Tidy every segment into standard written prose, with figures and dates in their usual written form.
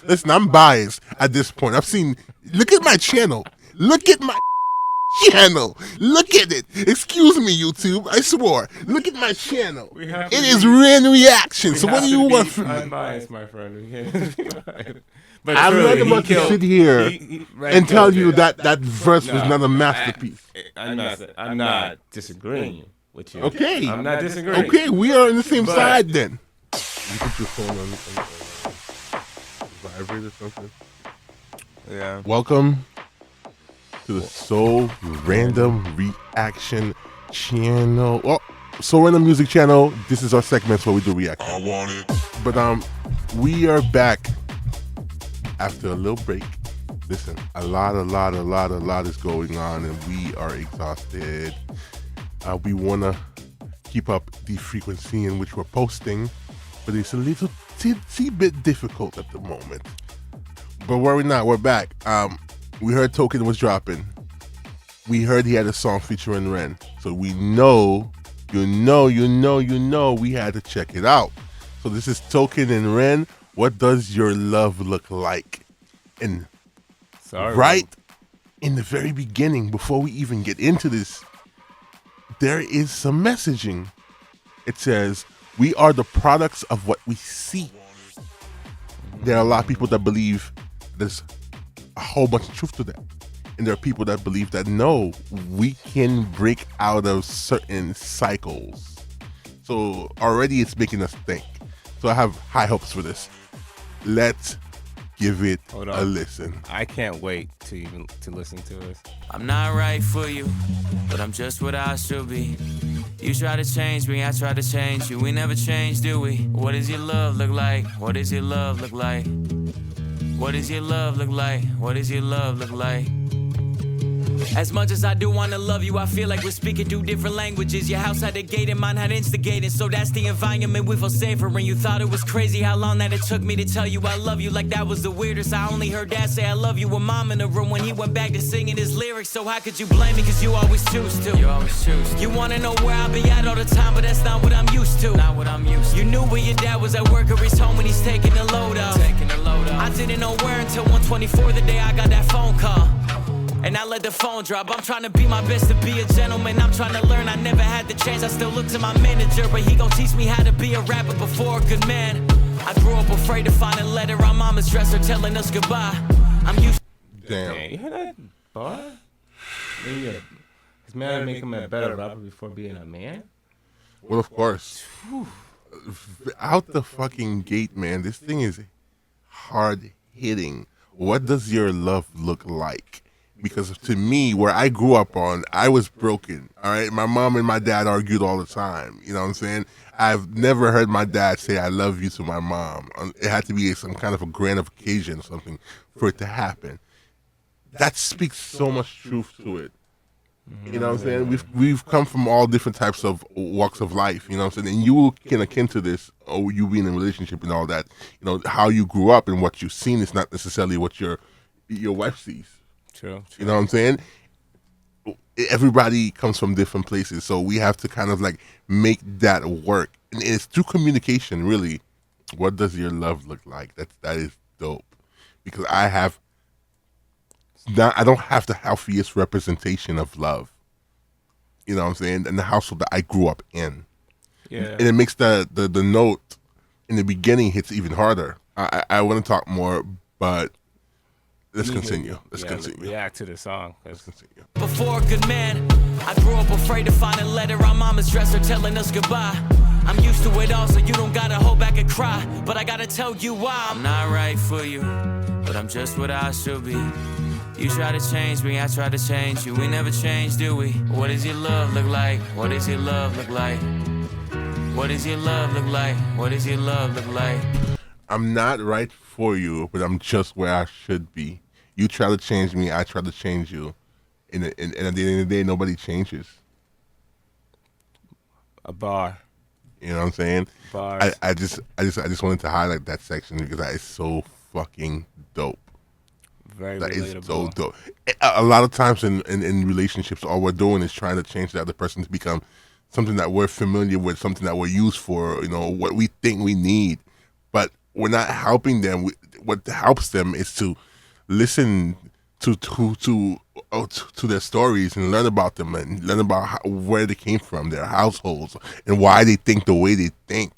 Listen, I'm biased at this point. I've seen. Look at my channel. Look at my channel. Look at it. Excuse me, YouTube. I swore. Look at my channel. It is Ren Reaction. So what do you want from me? Unbiased, my friend. But I'm truly, not about to sit here and tell you that verse was not a masterpiece. I'm not disagreeing with you. Okay. I'm not disagreeing. Okay, we are on the same side then. You put your phone on vibrate or something. Yeah. Welcome to the So Random Reaction channel. Well, So Random Music channel. This is our segments where we do reaction. I want it. But we are back after a little break. Listen, a lot is going on, and we are exhausted. We want to keep up the frequency in which we're posting, but it's a little teensy bit difficult at the moment. But worry not, we're back. We heard Token was dropping. We heard he had a song featuring Ren. So we know, we had to check it out. So this is Token and Ren. What does your love look like? And right in the very beginning, before we even get into this, there is some messaging. It says, we are the products of what we see. There are a lot of people that believe there's a whole bunch of truth to that. And there are people that believe that no, we can break out of certain cycles. So already it's making us think. So I have high hopes for this. Let's give it a listen. I can't wait to listen to this. I'm not right for you, but I'm just what I should be. You try to change me, I try to change you. We never change, do we? What does your love look like? What does your love look like? What does your love look like? What does your love look like? As much as I do wanna love you, I feel like we're speaking two different languages. Your house had a gate and mine had instigated, so that's the environment we feel safer in. You thought it was crazy how long that it took me to tell you I love you, like that was the weirdest. I only heard dad say I love you with mom in the room when he went back to singing his lyrics. So how could you blame me, cause you always choose to. You always choose to. You wanna know where I be at all the time, but that's not what I'm used to. Not what I'm used to. You knew where your dad was at work or he's home when he's taking the load off. I didn't know where until 1:24 the day I got that phone call. And I let the phone drop. I'm trying to be my best to be a gentleman. I'm trying to learn, I never had the chance. I still look to my manager, but he gon' teach me how to be a rapper before a good man. I grew up afraid to find a letter on mama's dresser telling us goodbye. I'm used. Damn. Man, you hear that bar? His man make him a better rapper before being a man? Well, of course. Out the fucking gate, man. This thing is hard hitting. What does your love look like? Because to me, where I grew up on, I was broken, all right? My mom and my dad argued all the time, you know what I'm saying? I've never heard my dad say, I love you to my mom. It had to be some kind of a grand occasion or something for it to happen. That speaks so much truth to it. You know what I'm saying? We've come from all different types of walks of life, you know what I'm saying? And you can akin to this, or you being in a relationship and all that, you know, how you grew up and what you've seen is not necessarily what your wife sees. True. You know what I'm saying? Everybody comes from different places, so we have to kind of like make that work. And it's through communication, really. What does your love look like? That is dope. Because I don't have the healthiest representation of love. You know what I'm saying? In the household that I grew up in. Yeah. And it makes the note in the beginning hits even harder. I want to talk more, but let's continue. Let's continue. React to the song. Let's continue. Before a good man, I grew up afraid to find a letter on mama's dresser telling us goodbye. I'm used to it all, so you don't gotta hold back and cry. But I gotta tell you why. I'm not right for you, but I'm just what I should be. You try to change me, I try to change you. We never change, do we? What does your love look like? What does your love look like? What does your love look like? What does your love look like? I'm not right for you, but I'm just where I should be. You try to change me, I try to change you. And at the end of the day, nobody changes. A bar. You know what I'm saying? Bars. I just wanted to highlight that section because that is so fucking dope. Very That relatable. is so dope. A lot of times in relationships, all we're doing is trying to change the other person to become something that we're familiar with, something that we're used for, you know, what we think we need. But we're not helping them. what helps them is to listen to their stories and learn about them and learn about where they came from, their households, and why they think the way they think.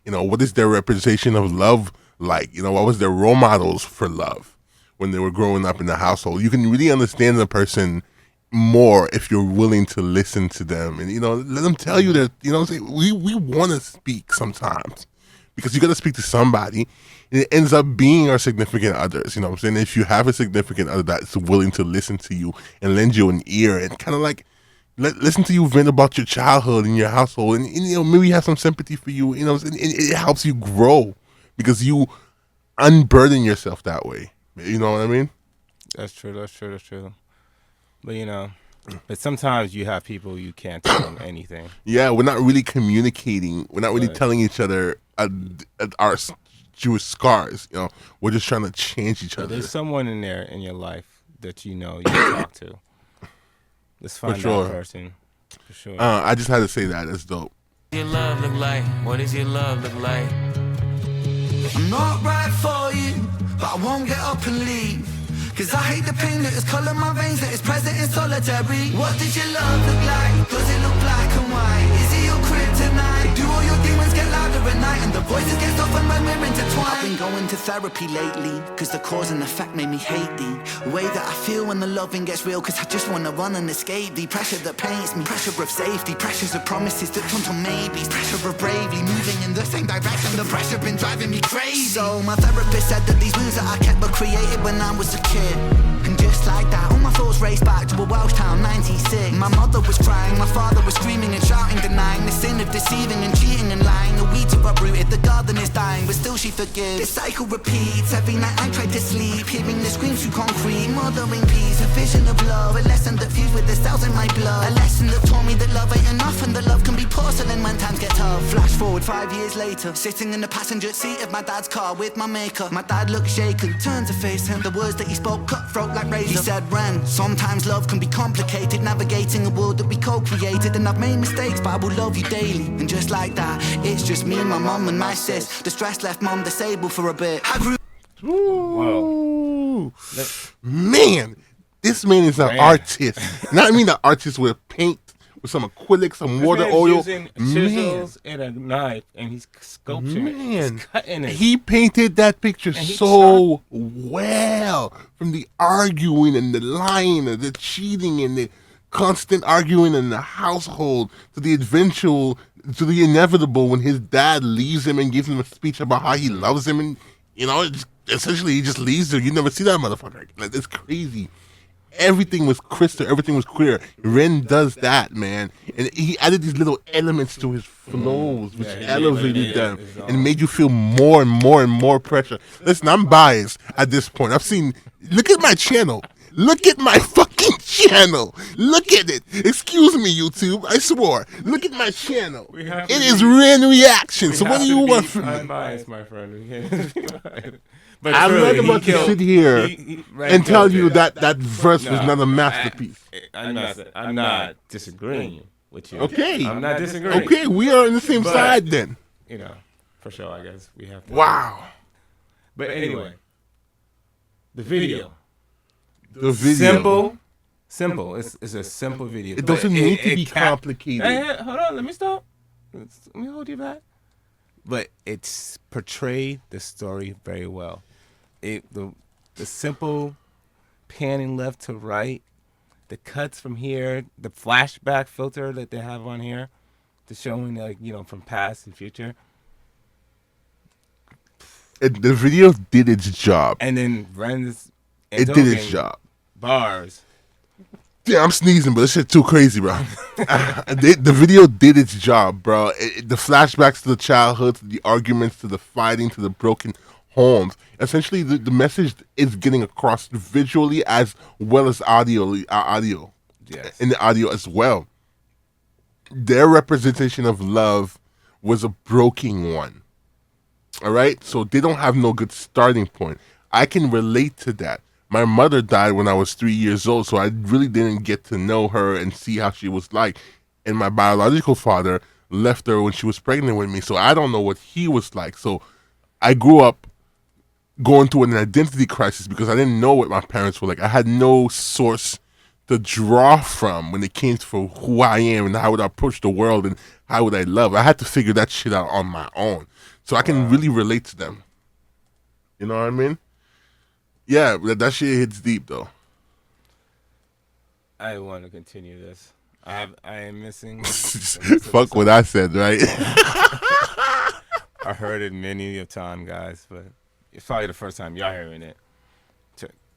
What is their representation of love like? What was their role models for love when they were growing up in the household? You can really understand the person more if you're willing to listen to them and let them tell you that we want to speak sometimes because you got to speak to somebody, and it ends up being our significant others. You know what I'm saying? If you have a significant other that's willing to listen to you and lend you an ear and kind of like listen to you vent about your childhood and your household, and maybe have some sympathy for you. And it helps you grow because you unburden yourself that way. You know what I mean? That's true. But but sometimes you have people you can't tell them anything. Yeah, we're not really communicating. We're not really telling each other our Jewish scars. We're just trying to change each other. There's someone in there in your life that you talk to. Let's find that person. For sure. I just had to say that. That's dope. What does your love look like? What does your love look like? I'm not right for you, but I won't get up and leave. Cause I hate the pain that is colour my veins, that is present in solitary. What does your love look like? Does it look black and white? Is it your kryptonite? Do all your demons get louder at night and the voices get softened when we're intertwined? I've been going to therapy lately, cause the cause and effect made me hate the way that I feel when the loving gets real. Cause I just wanna run and escape the pressure that paints me. Pressure of safety, pressures of promises that turn to maybes. Pressure of bravely moving in the same direction. The pressure been driving me crazy. So my therapist said that these wounds that I kept were created when I was a kid. And just like that, all my thoughts raced back to a Welsh town, 96. My mother was crying, my father was screaming and shouting, denying the sin of deceiving and cheating and lying. The weeds are uprooted, the garden is dying, but still she forgives. This cycle repeats, every night I try to sleep, hearing the screams through concrete, mothering peace, a vision of love, a lesson that fused with the cells in my blood. A lesson that taught me that love ain't enough and that love can be porcelain when times get tough. Flash forward 5 years later, sitting in the passenger seat of my dad's car with my maker. My dad looked shaken, turned to face him, the words that he spoke cutthroat like razor. He said, Ren, sometimes love can be complicated, navigating a world that we co-created. And I've made mistakes, but I will love you daily. And just like that, it's just me, my mum and my sis. The stress left mum disabled for a bit. I grew. Ooh. Man, this man is an artist. And I mean an artist with paint, with some acrylic, some water oil. Using chisels and a knife, and he's sculpturing it. He's cutting it. He painted that picture so well. From the arguing and the lying and the cheating and the constant arguing in the household to the eventual, to the inevitable when his dad leaves him and gives him a speech about how he loves him, and essentially he just leaves him. You never see that motherfucker. Like, it's crazy. Everything was crystal. Everything was clear. Ren does that, man, and he added these little elements to his flows, which elevated them and made you feel more and more and more pressure. Listen, I'm biased at this point. Look at my channel. Look at my fucking channel. Look at it. Excuse me, YouTube. I swore. Look at my channel. It is Ren Reaction. So what do you want from me? I'm biased, my friend. But I'm truly, not about to sit here and tell you that verse was not a masterpiece. I'm not disagreeing with you. Okay. I'm not disagreeing. Okay, we are on the same side then. For sure, I guess we have to. Wow. But anyway, the video. Simple. It's a simple video. It doesn't need to be complicated. Hey, hold on, let me stop. Let me hold you back. But it's portrayed the story very well. The simple panning left to right, the cuts from here, the flashback filter that they have on here, to showing from past and future. The video did its job. And then Ren's it did its job. Bars. Yeah, I'm sneezing, but this shit too crazy, bro. The video did its job, bro. The flashbacks to the childhood, to the arguments, to the fighting, to the broken homes. Essentially, the message is getting across visually as well as audio. Yes. In the audio as well. Their representation of love was a broken one. All right? So they don't have no good starting point. I can relate to that. My mother died when I was 3 years old, so I really didn't get to know her and see how she was like. And my biological father left her when she was pregnant with me, so I don't know what he was like. So I grew up going through an identity crisis because I didn't know what my parents were like. I had no source to draw from when it came to who I am and how would I approach the world and how would I love. I had to figure that shit out on my own. So I can really relate to them. You know what I mean? Yeah, that shit hits deep though. I want to continue this. I am missing. Fuck what I said, right? I heard it many a time, guys, but it's probably the first time y'all hearing it.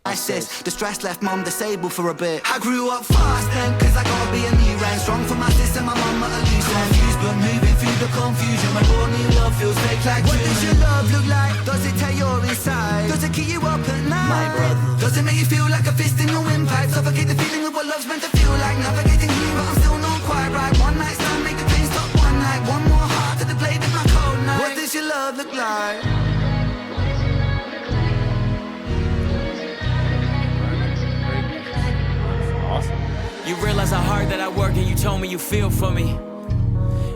The stress left mum disabled for a bit. I grew up fast then, cause I gotta be a new ran. Strong for my sister, my mum at a loose end. Confused but moving through the confusion. My raw new love feels fake like what does your love look like? Does it tear your inside? Does it keep you up at night? My brother. Does it make you feel like a fist in your impact? Suffocate the feeling of what love's meant to feel like. Navigating clean but I'm still not quite right. One night stand, make the pain stop one night. One more heart to the blade with my cold night. What does your love look like? You realize how hard that I work and you told me you feel for me.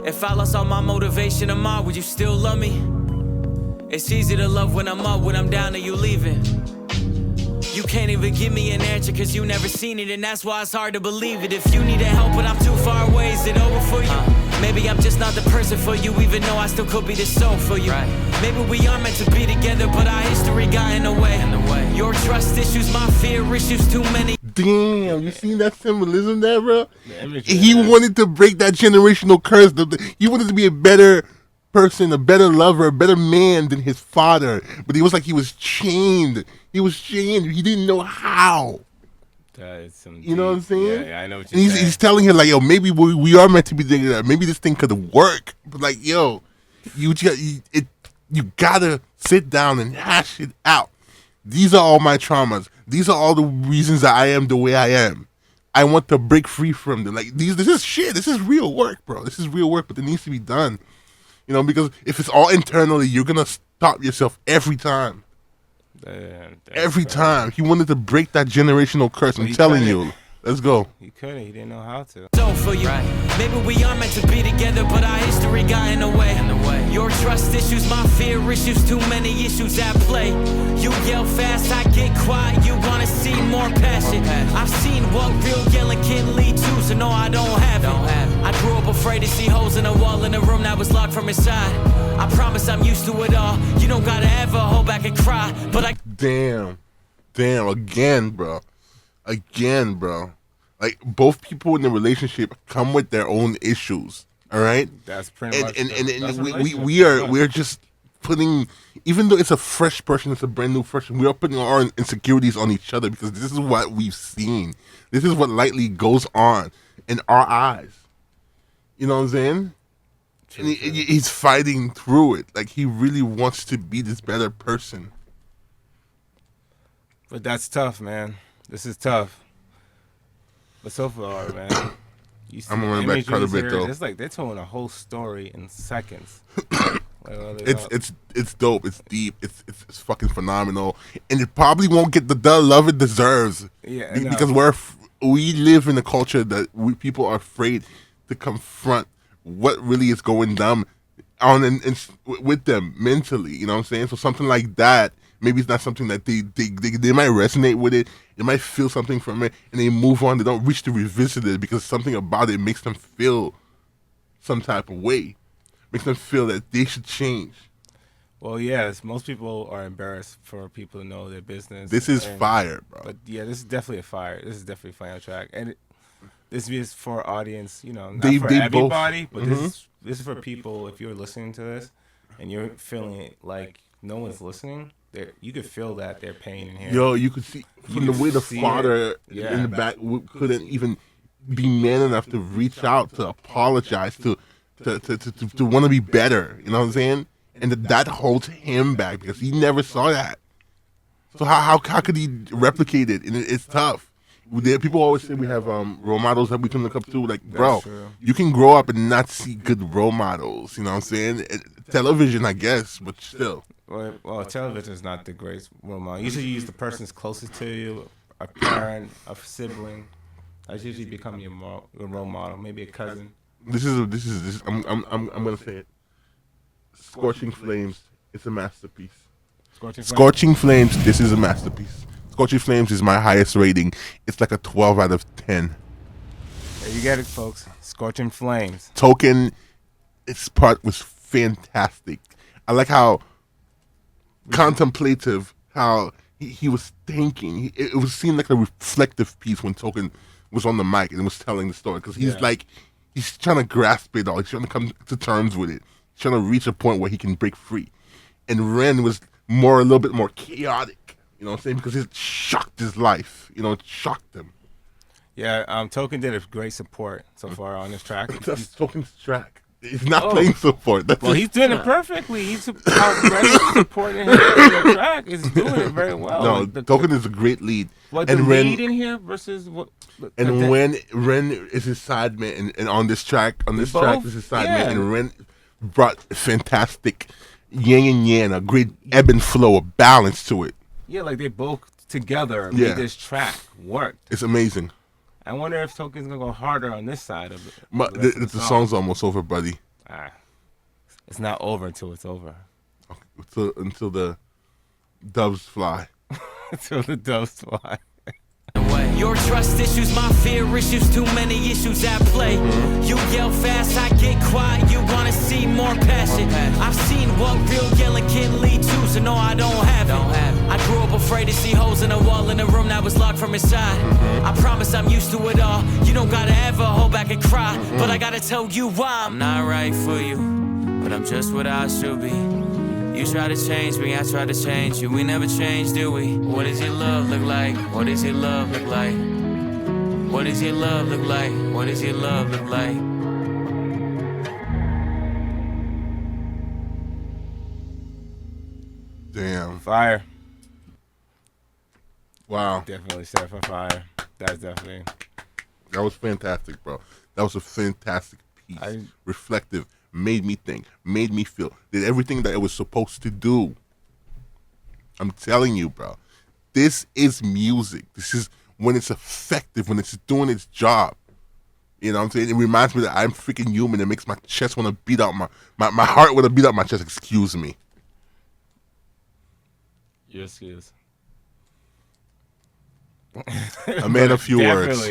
If I lost all my motivation tomorrow, would you still love me? It's easy to love when I'm up, when I'm down and you leaving. You can't even give me an answer cause you never seen it, and that's why it's hard to believe it. If you need help but I'm too far away, is it over for you? Maybe I'm just not the person for you, even though I still could be the soul for you. Maybe we are meant to be together, but our history got in the way. Your trust issues, my fear issues, too many. Damn, you seen that symbolism there, bro? He wanted to break that generational curse. He wanted to be a better person, a better lover, a better man than his father. But he was like he was chained. He was chained. He didn't know how. You know what I'm saying? Yeah, I know what you're saying. He's telling him like, yo, maybe we are meant to be together. Maybe this thing could work. But like, yo, you gotta sit down and hash it out. These are all my traumas. These are all the reasons that I am the way I am. I want to break free from them. Like this is shit. This is real work, bro. This is real work, but it needs to be done. You know, because if it's all internally, you're gonna stop yourself every time. Every time. He wanted to break that generational curse. I'm telling you. Let's go. He couldn't. He didn't know how to. So for you, maybe we are meant to be together, but our history got in the way. Your trust issues, my fear issues, too many issues at play. You yell fast, I get quiet. You wanna see more passion. I've seen what real yelling can lead to, so no, I don't have it. I grew up afraid to see holes in a wall in a room that was locked from inside. I promise I'm used to it all. You don't gotta ever hold back and cry, but I. Damn, again, bro. Like both people in the relationship come with their own issues. All right, that's pretty much. And we're just putting, even though it's a fresh person, it's a brand new person, we are putting our insecurities on each other because this is what we've seen. This is what lightly goes on in our eyes. You know what I'm saying? And he's fighting through it. Like he really wants to be this better person. But that's tough, man. This is tough. But so far, man, you see I'm gonna run back quite a bit though. It's like they're telling a whole story in seconds. It's dope. It's deep. It's fucking phenomenal, and it probably won't get the love it deserves. Yeah, because we live in a culture that people are afraid to confront what really is going down on and with them mentally. You know what I'm saying? So something like that. Maybe it's not something that they might resonate with it. They might feel something from it, and they move on. They don't reach to revisit it because something about it makes them feel some type of way. Makes them feel that they should change. Well, yes, most people are embarrassed for people to know their business. This is fire, bro. But yeah, this is definitely a fire. This is definitely a fire track, and this is for our audience. You know, not for everybody, but this is for people. If you're listening to this and you're feeling like no one's listening, you could feel that their pain in here. Yo, you could see from the way the father in the back couldn't even be man enough to reach out to apologize to want to be better. You know what I'm saying? And that holds him back because he never saw that. So how could he replicate it? And it's tough. People always say we have role models that we can look up to. Like, bro, you can grow up and not see good role models. You know what I'm saying? Television, I guess, but still. Well, television is not the greatest role model. Usually you use the person's closest to you, a parent, a sibling. That's usually become your role model. Maybe a cousin. This is. I'm gonna say it. Scorching Flames. It's a masterpiece. Scorching Flames, this is a masterpiece. Scorching Flames is my highest rating. It's like a 12 out of 10. There you get it, folks. Scorching Flames. Token, its part was fantastic. I like how contemplative, how he was thinking. It was seemed like a reflective piece when Token was on the mic and was telling the story, because he's he's trying to grasp it all. He's trying to come to terms with it. He's trying to reach a point where he can break free. And Ren was a little bit more chaotic, you know what I'm saying? Because it shocked his life, you know, it shocked him. Yeah, Token did a great support so far on this track. That's Token's track. He's not playing support. That's he's doing it perfectly. He's supporting him on the track. He's doing it very well. No, Token is a great lead. What, the lead in here versus what? And when Ren is his sideman, and on this track, track is his sideman, and Ren brought fantastic yin and yang, a great ebb and flow, a balance to it. Yeah, like they both together made this track work. It's amazing. I wonder if Token's gonna go harder on this side of it. The song's almost over, buddy. It's not over until it's over. Okay, until the doves fly. Until the doves fly. Your trust issues, my fear issues, too many issues at play. You yell fast, I get quiet, you wanna see more passion. I've seen what real yelling can lead to, so no, I don't have it. I grew up afraid to see holes in a wall in a room that was locked from inside. I promise I'm used to it all. You don't gotta ever hold back and cry, but I gotta tell you why. I'm not right for you, but I'm just what I should be. You try to change me, I try to change you. We never change, do we? What does your love look like? What does your love look like? What does your love look like? What does your love look like? Damn. Fire. Wow. Definitely set for fire. That's definitely. That was fantastic, bro. That was a fantastic piece. Reflective. Made me think, made me feel, did everything that it was supposed to do. I'm telling you, bro. This is music. This is when it's effective, when it's doing its job. You know what I'm saying? It reminds me that I'm freaking human. It makes my chest want to beat out my heart want to beat out my chest. Excuse me. Your excuse. A man of few words.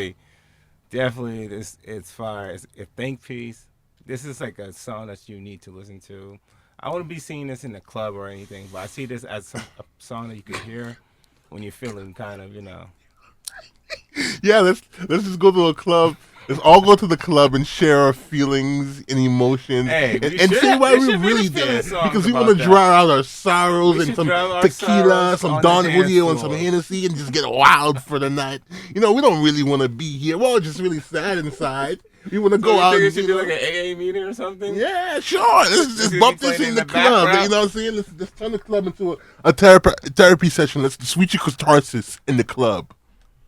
Definitely, it's fire. It's a think piece. This is like a song that you need to listen to. I wouldn't be seeing this in the club or anything, but I see this as a song that you could hear when you're feeling kind of, you know. Yeah, let's just go to a club. Let's all go to the club and share our feelings and emotions, and see why we're really there. Because we want to dry out our sorrows and some tequila, some Don Julio, and some Hennessy, and just get wild for the night. You know, we don't really want to be here. We're all just really sad inside. We want to go out. You should do like an AA meeting or something? Yeah, sure. Let's just bump this in the club. You know what I'm saying? Let's turn the club into a therapy session. Let's switch your catharsis in the club.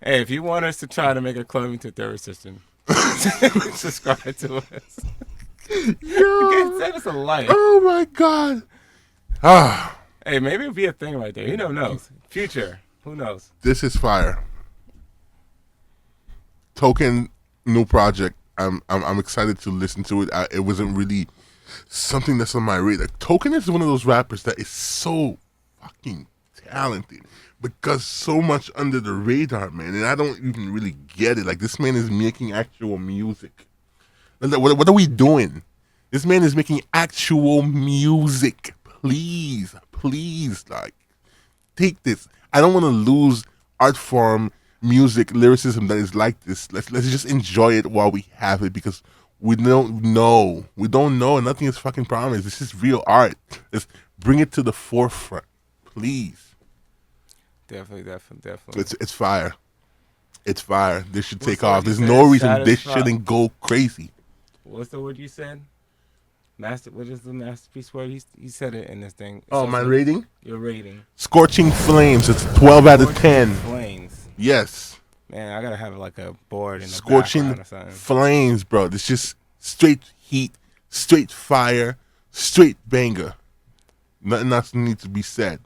Hey, if you want us to try to make a club into a therapy session, subscribe to us. Yo. Send us a like. Oh my God. Ah. Hey, maybe it'll be a thing right there. Who knows? Future. Who knows? This is fire. Token new project. I'm excited to listen to it. It wasn't really something that's on my radar. Token is one of those rappers that is so fucking talented, but does so much under the radar, man. And I don't even really get it. Like, this man is making actual music. What are we doing? This man is making actual music. Please, like, take this. I don't want to lose art form, music, lyricism that is like this. Let's just enjoy it while we have it, because we don't know, and nothing is fucking promised. This is real art. Let's bring it to the forefront, please. Definitely. It's fire. It's fire. This should take off. There's no reason this shouldn't go crazy. What's the word you said? What is the masterpiece word? He said it in this thing. My rating? Your rating. Scorching Flames. It's 12 out of 10. Flames. Yes. Man, I gotta have like a board in the Scorching background or something. Flames, bro. It's just straight heat, straight fire, straight banger. Nothing else needs to be said.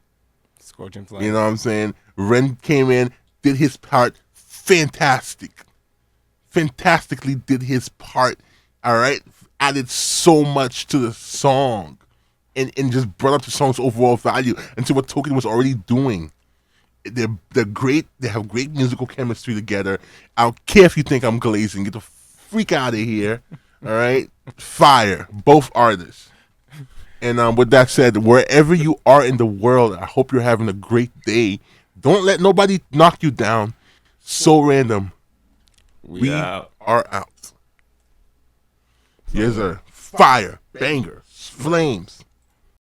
Scorching Flames. You know what I'm saying? Ren came in, did his part fantastically did his part. All right, added so much to the song. and just brought up the song's overall value and to what Token was already doing. They're great. They have great musical chemistry together. I don't care if you think I'm glazing. Get the freak out of here. All right, fire, both artists. And with that said, wherever you are in the world, I hope you're having a great day. Don't let nobody knock you down. So random. We are out. Yes, sir. Fire, banger, flames.